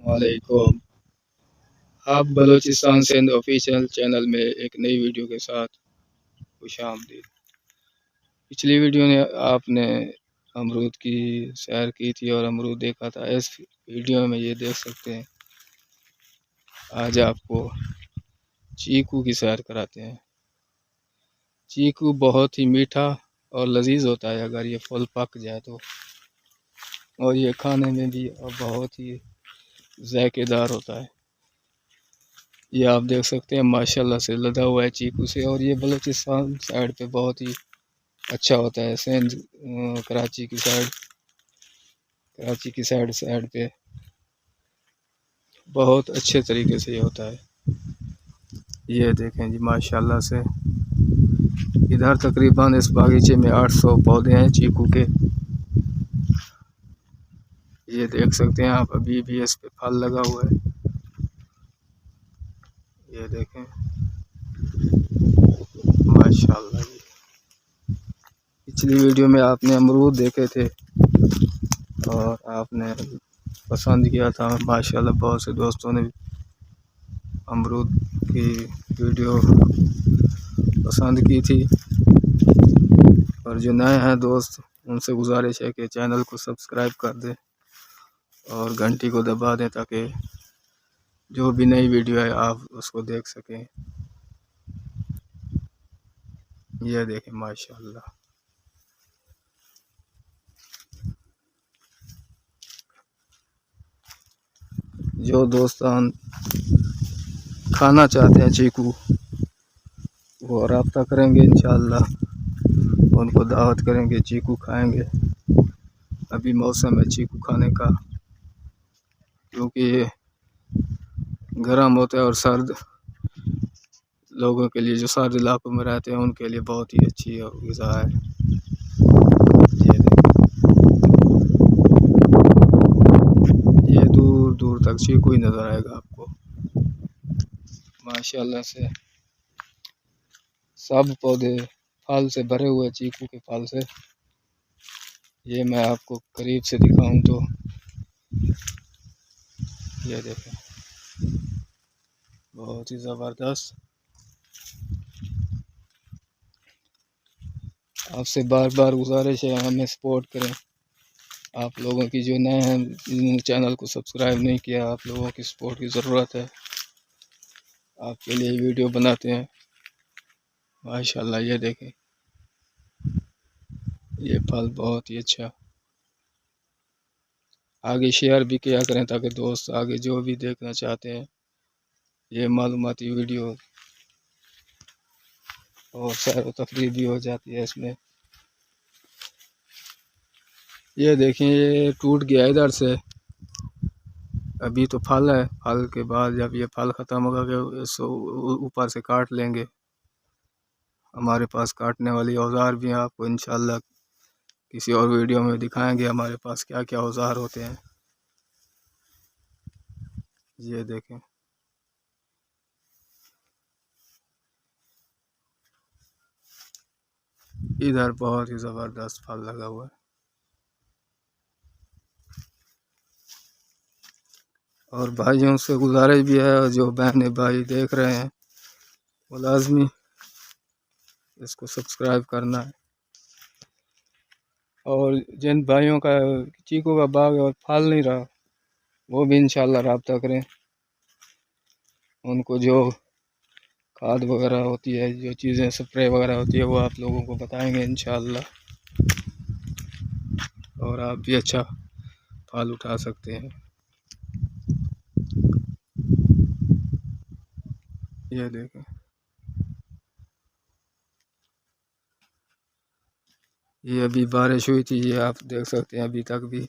वालेकुम। आप Balochistan Sindh official channel में एक नई वीडियो के साथ खुशामदीद। पिछली वीडियो में आपने अमरूद की सैर की थी और अमरूद देखा था। इस वीडियो में ये देख सकते हैं, आज आपको चीकू की सैर कराते हैं। चीकू बहुत ही मीठा और लजीज होता है अगर ये फल पक जाए तो, और ये खाने में भी बहुत ही जायकेदार होता है। ये आप देख सकते हैं माशाल्लाह से लदा हुआ है चीकू से, और ये बलूचिस्तान साइड पे बहुत ही अच्छा होता है। सिंध कराची की साइड पे बहुत अच्छे तरीके से ये होता है। ये देखें जी माशाल्लाह से, इधर तकरीबन इस बागीचे में 800 पौधे हैं चीकू के। ये देख सकते हैं आप, अभी भी इस पे फल लगा हुआ है। ये देखें माशाल्लाह जी। पिछली वीडियो में आपने अमरूद देखे थे और आपने पसंद किया था माशाल्लाह। बहुत से दोस्तों ने अमरूद की वीडियो पसंद की थी, और जो नए हैं दोस्त उनसे गुजारिश है कि चैनल को सब्सक्राइब कर दें और घंटी को दबा दें ताकि जो भी नई वीडियो है आप उसको देख सकें। यह देखें माशाल्लाह। जो दोस्तान खाना चाहते हैं चीकू, वो रब्ता करेंगे इंशाअल्लाह, उनको दावत करेंगे, चीकू खाएंगे। अभी मौसम है चीकू खाने का, क्योंकि ये गर्म होता है और सर्द लोगों के लिए, जो सर्द इलाकों में रहते हैं उनके लिए बहुत ही अच्छी ग़िज़ा है। ये देखिए, ये दूर दूर तक चीकू ही नज़र आएगा आपको माशाल्लाह से। सब पौधे फल से भरे हुए, चीकू के फल से। ये मैं आपको करीब से दिखाऊं तो ये देखें, बहुत ही ज़बरदस्त। आपसे बार बार गुजारिश है, हमें सपोर्ट करें। आप लोगों की, जो नए हैं जिन्होंने चैनल को सब्सक्राइब नहीं किया, आप लोगों की सपोर्ट की ज़रूरत है। आपके लिए वीडियो बनाते हैं माशाल्लाह। ये देखें, ये फल बहुत ही अच्छा। आगे शेयर भी किया करें ताकि दोस्त आगे जो भी देखना चाहते हैं, ये मालूमाती वीडियो और सैर व तफरीह भी हो जाती है इसमें। ये देखें, ये टूट गया इधर से। अभी तो फल है, फल के बाद जब ये फल ख़त्म होगा कि इसको ऊपर से काट लेंगे। हमारे पास काटने वाली औज़ार भी हैं, आपको इंशाअल्लाह किसी और वीडियो में दिखाएंगे हमारे पास क्या क्या औज़ार होते हैं। ये देखें, इधर बहुत ही ज़बरदस्त फल लगा हुआ है। और भाइयों से गुजारिश भी है, और जो बहनें भाई देख रहे हैं वो लाजमी इसको सब्सक्राइब करना है। और जिन भाइयों का चीकू का बाग है और फल नहीं रहा, वो भी इंशाल्लाह रब्ता करें। उनको जो खाद वगैरह होती है, जो चीज़ें स्प्रे वगैरह होती है, वो आप लोगों को बताएंगे इंशाल्लाह, और आप भी अच्छा फल उठा सकते हैं। ये देखें, ये अभी बारिश हुई थी, ये आप देख सकते हैं। अभी तक भी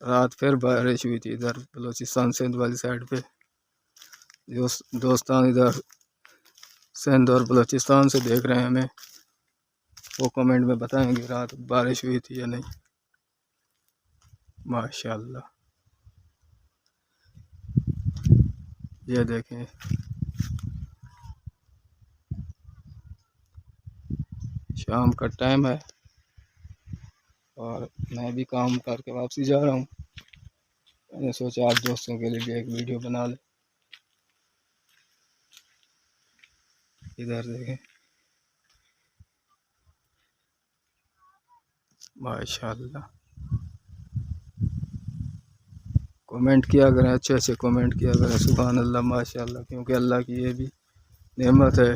रात फिर बारिश हुई थी इधर बलूचिस्तान सिंध वाली साइड पे। जो दोस्तान इधर सिंध और बलूचिस्तान से देख रहे हैं हमें, वो कमेंट में बताएंगे रात बारिश हुई थी या नहीं। माशाल्लाह। ये देखें, शाम का टाइम है और मैं भी काम करके वापसी जा रहा हूँ। मैंने सोचा आप दोस्तों के लिए भी एक वीडियो बना ले। इधर देखें, माशाल्लाह। कमेंट किया करें, अच्छे अच्छे कमेंट किया करें, सुभान अल्लाह माशाल्लाह, क्योंकि अल्लाह की ये भी नेमत है।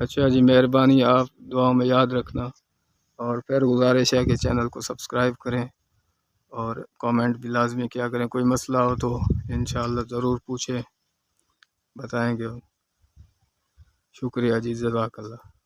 अच्छा जी, मेहरबानी, आप दुआ में याद रखना। और फिर गुजारिश है कि चैनल को सब्सक्राइब करें और कमेंट भी लाजमी किया करें। कोई मसला हो तो इंशाअल्लाह ज़रूर पूछें, बताएंगे। शुक्रिया जी, जज़ाकल्लाह।